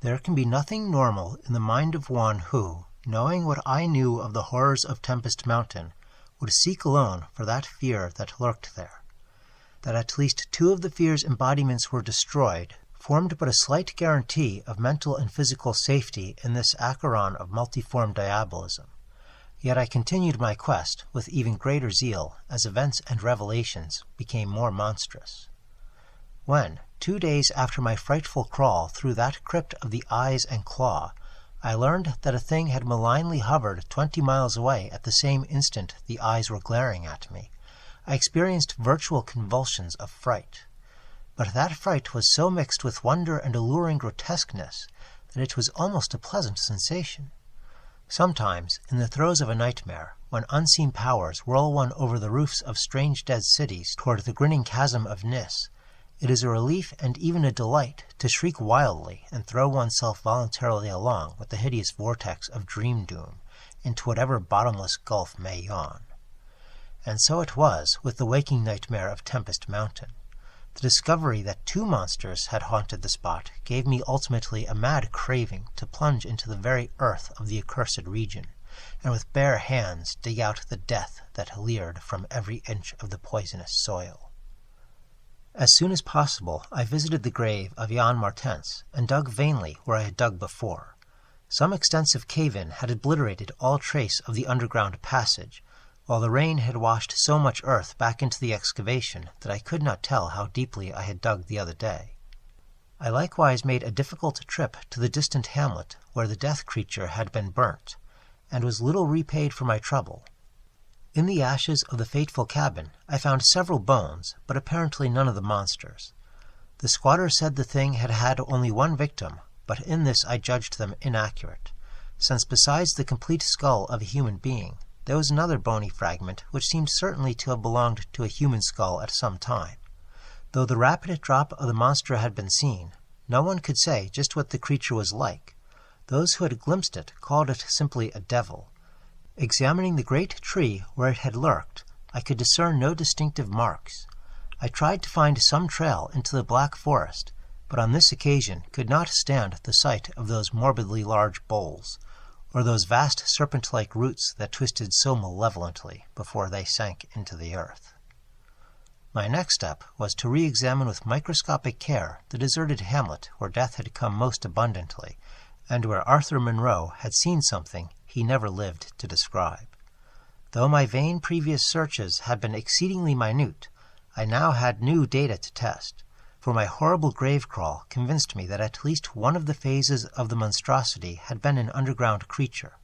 There can be nothing normal in the mind of one who, knowing what I knew of the horrors of Tempest Mountain, would seek alone for that fear that lurked there. That at least two of the fear's embodiments were destroyed formed but a slight guarantee of mental and physical safety in this Acheron of multiform diabolism. Yet I continued my quest with even greater zeal as events and revelations became more monstrous. When, 2 days after my frightful crawl through that crypt of the eyes and claw, I learned that a thing had malignly hovered 20 miles away at the same instant the eyes were glaring at me, I experienced virtual convulsions of fright. But that fright was so mixed with wonder and alluring grotesqueness that it was almost a pleasant sensation. Sometimes, in the throes of a nightmare, when unseen powers whirl one over the roofs of strange dead cities toward the grinning chasm of Nis, it is a relief and even a delight to shriek wildly and throw oneself voluntarily along with the hideous vortex of dream doom into whatever bottomless gulf may yawn. And so it was with the waking nightmare of Tempest Mountain. The discovery that 2 monsters had haunted the spot gave me ultimately a mad craving to plunge into the very earth of the accursed region, and with bare hands dig out the death that leered from every inch of the poisonous soil. As soon as possible I visited the grave of Jan Martens, and dug vainly where I had dug before. Some extensive cave-in had obliterated all trace of the underground passage, while the rain had washed so much earth back into the excavation that I could not tell how deeply I had dug the other day. I likewise made a difficult trip to the distant hamlet where the death creature had been burnt, and was little repaid for my trouble. In the ashes of the fateful cabin I found several bones, but apparently none of the monsters. The squatter said the thing had had only 1 victim, but in this I judged them inaccurate, since besides the complete skull of a human being, there was another bony fragment which seemed certainly to have belonged to a human skull at some time. Though the rapid drop of the monster had been seen, no one could say just what the creature was like. Those who had glimpsed it called it simply a devil. Examining the great tree where it had lurked, I could discern no distinctive marks. I tried to find some trail into the black forest, but on this occasion could not stand the sight of those morbidly large boles, or those vast serpent-like roots that twisted so malevolently before they sank into the earth. My next step was to re-examine with microscopic care the deserted hamlet where death had come most abundantly, and where Arthur Monroe had seen something he never lived to describe. Though my vain previous searches had been exceedingly minute, I now had new data to test, for my horrible grave crawl convinced me that at least one of the phases of the monstrosity had been an underground creature.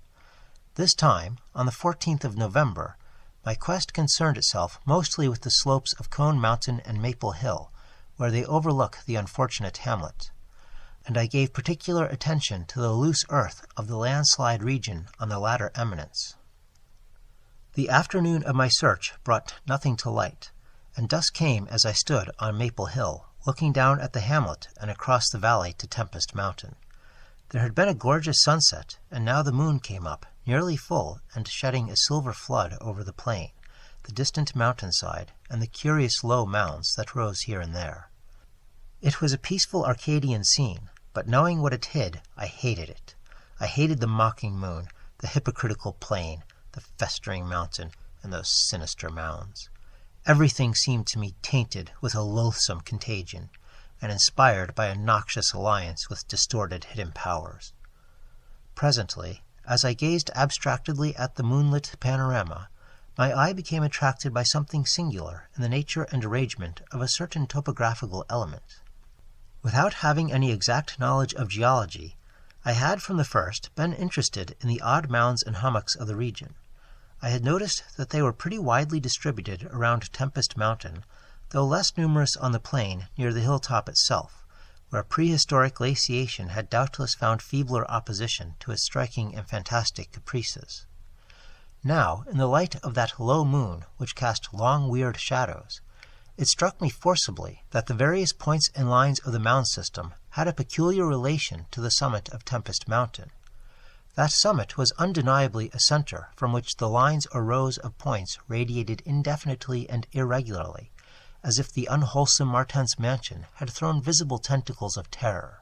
This time, on the 14th of November, my quest concerned itself mostly with the slopes of Cone Mountain and Maple Hill, where they overlook the unfortunate hamlet, and I gave particular attention to the loose earth of the landslide region on the latter eminence. The afternoon of my search brought nothing to light, and dusk came as I stood on Maple Hill, looking down at the hamlet and across the valley to Tempest Mountain. There had been a gorgeous sunset, and now the moon came up, nearly full, and shedding a silver flood over the plain, the distant mountainside, and the curious low mounds that rose here and there. It was a peaceful Arcadian scene, but knowing what it hid, I hated it. I hated the mocking moon, the hypocritical plain, the festering mountain, and those sinister mounds. Everything seemed to me tainted with a loathsome contagion, and inspired by a noxious alliance with distorted hidden powers. Presently, as I gazed abstractedly at the moonlit panorama, my eye became attracted by something singular in the nature and arrangement of a certain topographical element. Without having any exact knowledge of geology, I had from the first been interested in the odd mounds and hummocks of the region. I had noticed that they were pretty widely distributed around Tempest Mountain, though less numerous on the plain near the hilltop itself, where prehistoric glaciation had doubtless found feebler opposition to its striking and fantastic caprices. Now, in the light of that low moon which cast long weird shadows, it struck me forcibly that the various points and lines of the mound system had a peculiar relation to the summit of Tempest Mountain. That summit was undeniably a center from which the lines or rows of points radiated indefinitely and irregularly, as if the unwholesome Martens mansion had thrown visible tentacles of terror.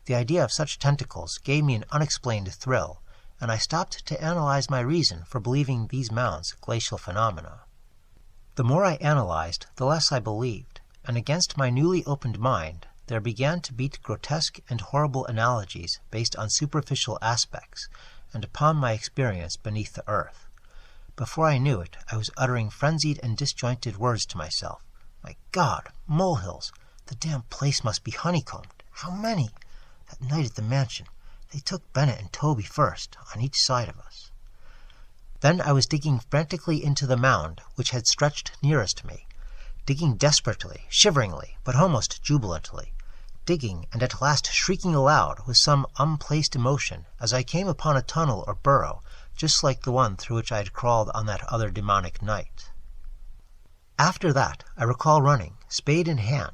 The idea of such tentacles gave me an unexplained thrill, and I stopped to analyze my reason for believing these mounds glacial phenomena. The more I analyzed, the less I believed, and against my newly opened mind, there began to beat grotesque and horrible analogies based on superficial aspects and upon my experience beneath the earth. Before I knew it, I was uttering frenzied and disjointed words to myself. My God, molehills! The damn place must be honeycombed. How many? That night at the mansion, they took Bennett and Toby first, on each side of us. Then I was digging frantically into the mound which had stretched nearest me, digging desperately, shiveringly, but almost jubilantly, digging and at last shrieking aloud with some unplaced emotion as I came upon a tunnel or burrow just like the one through which I had crawled on that other demonic night. After that I recall running, spade in hand,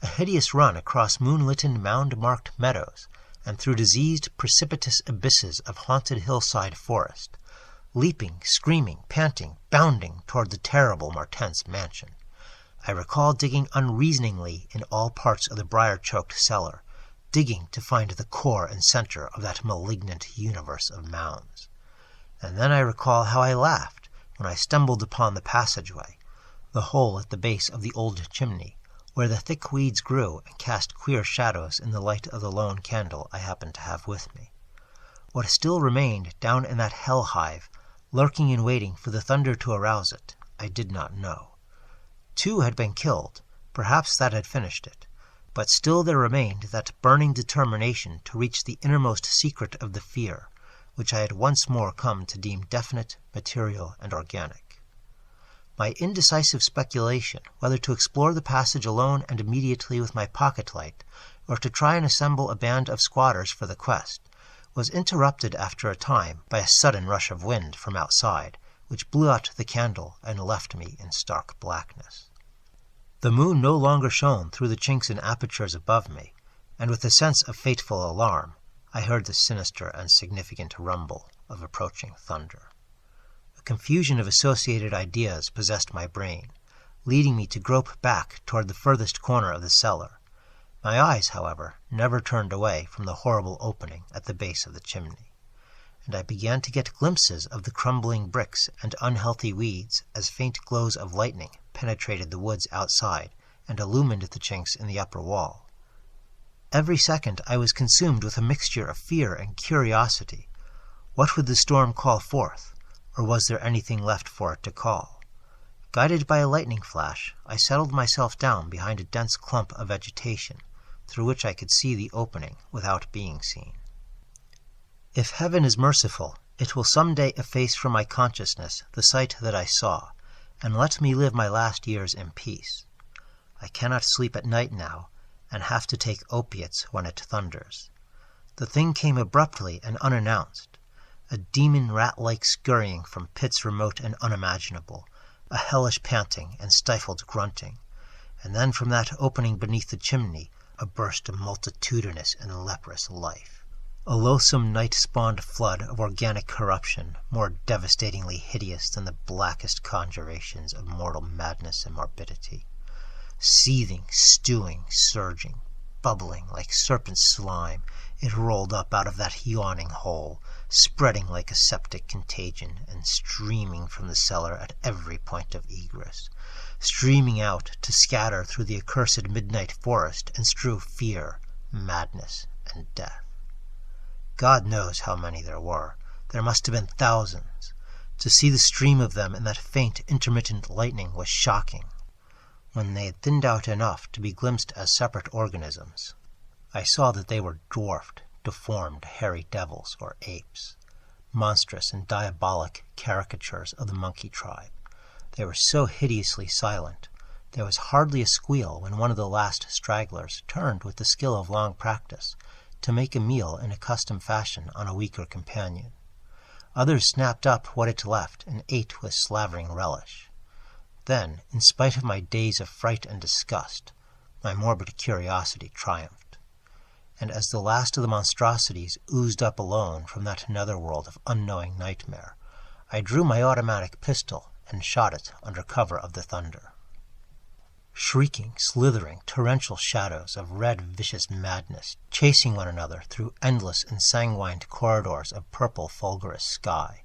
a hideous run across moonlitten mound-marked meadows and through diseased, precipitous abysses of haunted hillside forest, leaping, screaming, panting, bounding toward the terrible Martense mansion. I recall digging unreasoningly in all parts of the briar-choked cellar, digging to find the core and center of that malignant universe of mounds. And then I recall how I laughed when I stumbled upon the passageway, the hole at the base of the old chimney, where the thick weeds grew and cast queer shadows in the light of the lone candle I happened to have with me. What still remained down in that hell-hive, lurking and waiting for the thunder to arouse it, I did not know. 2 had been killed, perhaps that had finished it, but still there remained that burning determination to reach the innermost secret of the fear, which I had once more come to deem definite, material, and organic. My indecisive speculation whether to explore the passage alone and immediately with my pocket-light, or to try and assemble a band of squatters for the quest, was interrupted after a time by a sudden rush of wind from outside, which blew out the candle and left me in stark blackness. The moon no longer shone through the chinks and apertures above me, and with a sense of fateful alarm, I heard the sinister and significant rumble of approaching thunder. A confusion of associated ideas possessed my brain, leading me to grope back toward the furthest corner of the cellar. My eyes, however, never turned away from the horrible opening at the base of the chimney, and I began to get glimpses of the crumbling bricks and unhealthy weeds as faint glows of lightning penetrated the woods outside and illumined the chinks in the upper wall. Every second I was consumed with a mixture of fear and curiosity. What would the storm call forth, or was there anything left for it to call? Guided by a lightning flash, I settled myself down behind a dense clump of vegetation, through which I could see the opening without being seen. If heaven is merciful, it will some day efface from my consciousness the sight that I saw, and let me live my last years in peace. I cannot sleep at night now, and have to take opiates when it thunders. The thing came abruptly and unannounced, a demon rat-like scurrying from pits remote and unimaginable, a hellish panting and stifled grunting, and then from that opening beneath the chimney a burst of multitudinous and leprous life. A loathsome night-spawned flood of organic corruption, more devastatingly hideous than the blackest conjurations of mortal madness and morbidity. Seething, stewing, surging, bubbling like serpent slime, it rolled up out of that yawning hole, spreading like a septic contagion, and streaming from the cellar at every point of egress, streaming out to scatter through the accursed midnight forest and strew fear, madness, and death. God knows how many there were. There must have been thousands. To see the stream of them in that faint, intermittent lightning was shocking. When they had thinned out enough to be glimpsed as separate organisms, I saw that they were dwarfed, deformed, hairy devils or apes, monstrous and diabolic caricatures of the monkey tribe. They were so hideously silent, there was hardly a squeal when one of the last stragglers turned with the skill of long practice to make a meal in accustomed fashion on a weaker companion. Others snapped up what it left and ate with slavering relish. Then, in spite of my days of fright and disgust, my morbid curiosity triumphed, and as the last of the monstrosities oozed up alone from that netherworld of unknowing nightmare, I drew my automatic pistol and shot it under cover of the thunder. shrieking, slithering, torrential shadows of red, vicious madness, chasing one another through endless ensanguined corridors of purple, fulgurous sky,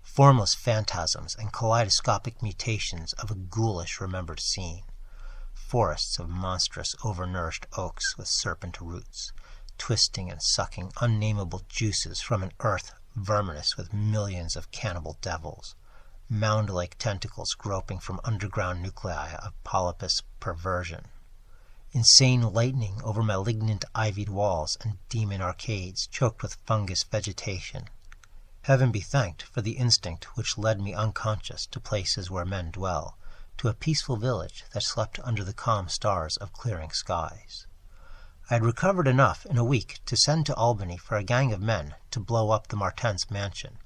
formless phantasms and kaleidoscopic mutations of a ghoulish remembered scene, forests of monstrous, overnourished oaks with serpent roots, twisting and sucking unnameable juices from an earth verminous with millions of cannibal devils, mound-like tentacles groping from underground nuclei of polypus perversion, insane lightning over malignant ivied walls and demon arcades choked with fungus vegetation. Heaven be thanked for the instinct which led me unconscious to places where men dwell, to a peaceful village that slept under the calm stars of clearing skies. I had recovered enough in a week to send to Albany for a gang of men to blow up the Martens mansion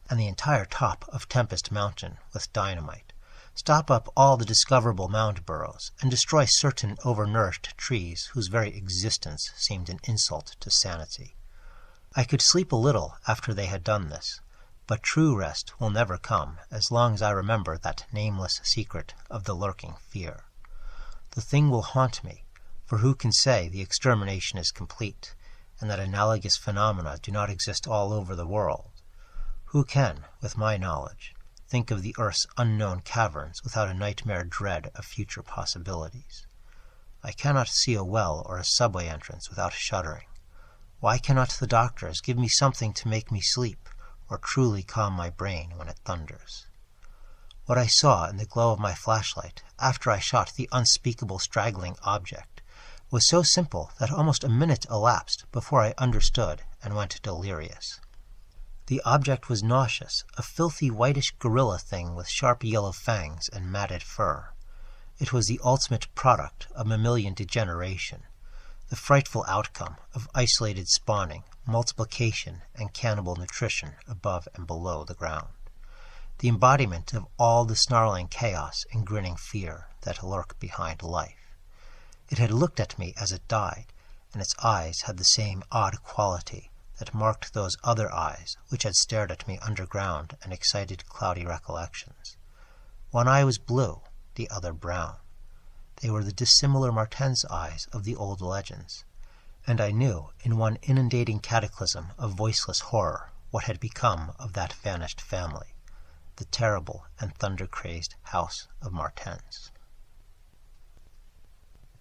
and the entire top of Tempest Mountain with dynamite, stop up all the discoverable mound burrows, and destroy certain overnourished trees whose very existence seemed an insult to sanity. I could sleep a little after they had done this, but true rest will never come as long as I remember that nameless secret of the lurking fear. The thing will haunt me, for who can say the extermination is complete, and that analogous phenomena do not exist all over the world? Who can, with my knowledge, think of the earth's unknown caverns without a nightmare dread of future possibilities? I cannot see a well or a subway entrance without shuddering. Why cannot the doctors give me something to make me sleep, or truly calm my brain when it thunders? What I saw in the glow of my flashlight, after I shot the unspeakable straggling object, was so simple that almost a minute elapsed before I understood and went delirious. The object was nauseous, a filthy whitish gorilla thing with sharp yellow fangs and matted fur. It was the ultimate product of mammalian degeneration, the frightful outcome of isolated spawning, multiplication, and cannibal nutrition above and below the ground, the embodiment of all the snarling chaos and grinning fear that lurk behind life. It had looked at me as it died, and its eyes had the same odd quality that marked those other eyes which had stared at me underground and excited cloudy recollections. One eye was blue, the other brown. They were the dissimilar Martens eyes of the old legends, and I knew in one inundating cataclysm of voiceless horror what had become of that vanished family, the terrible and thunder-crazed House of Martens.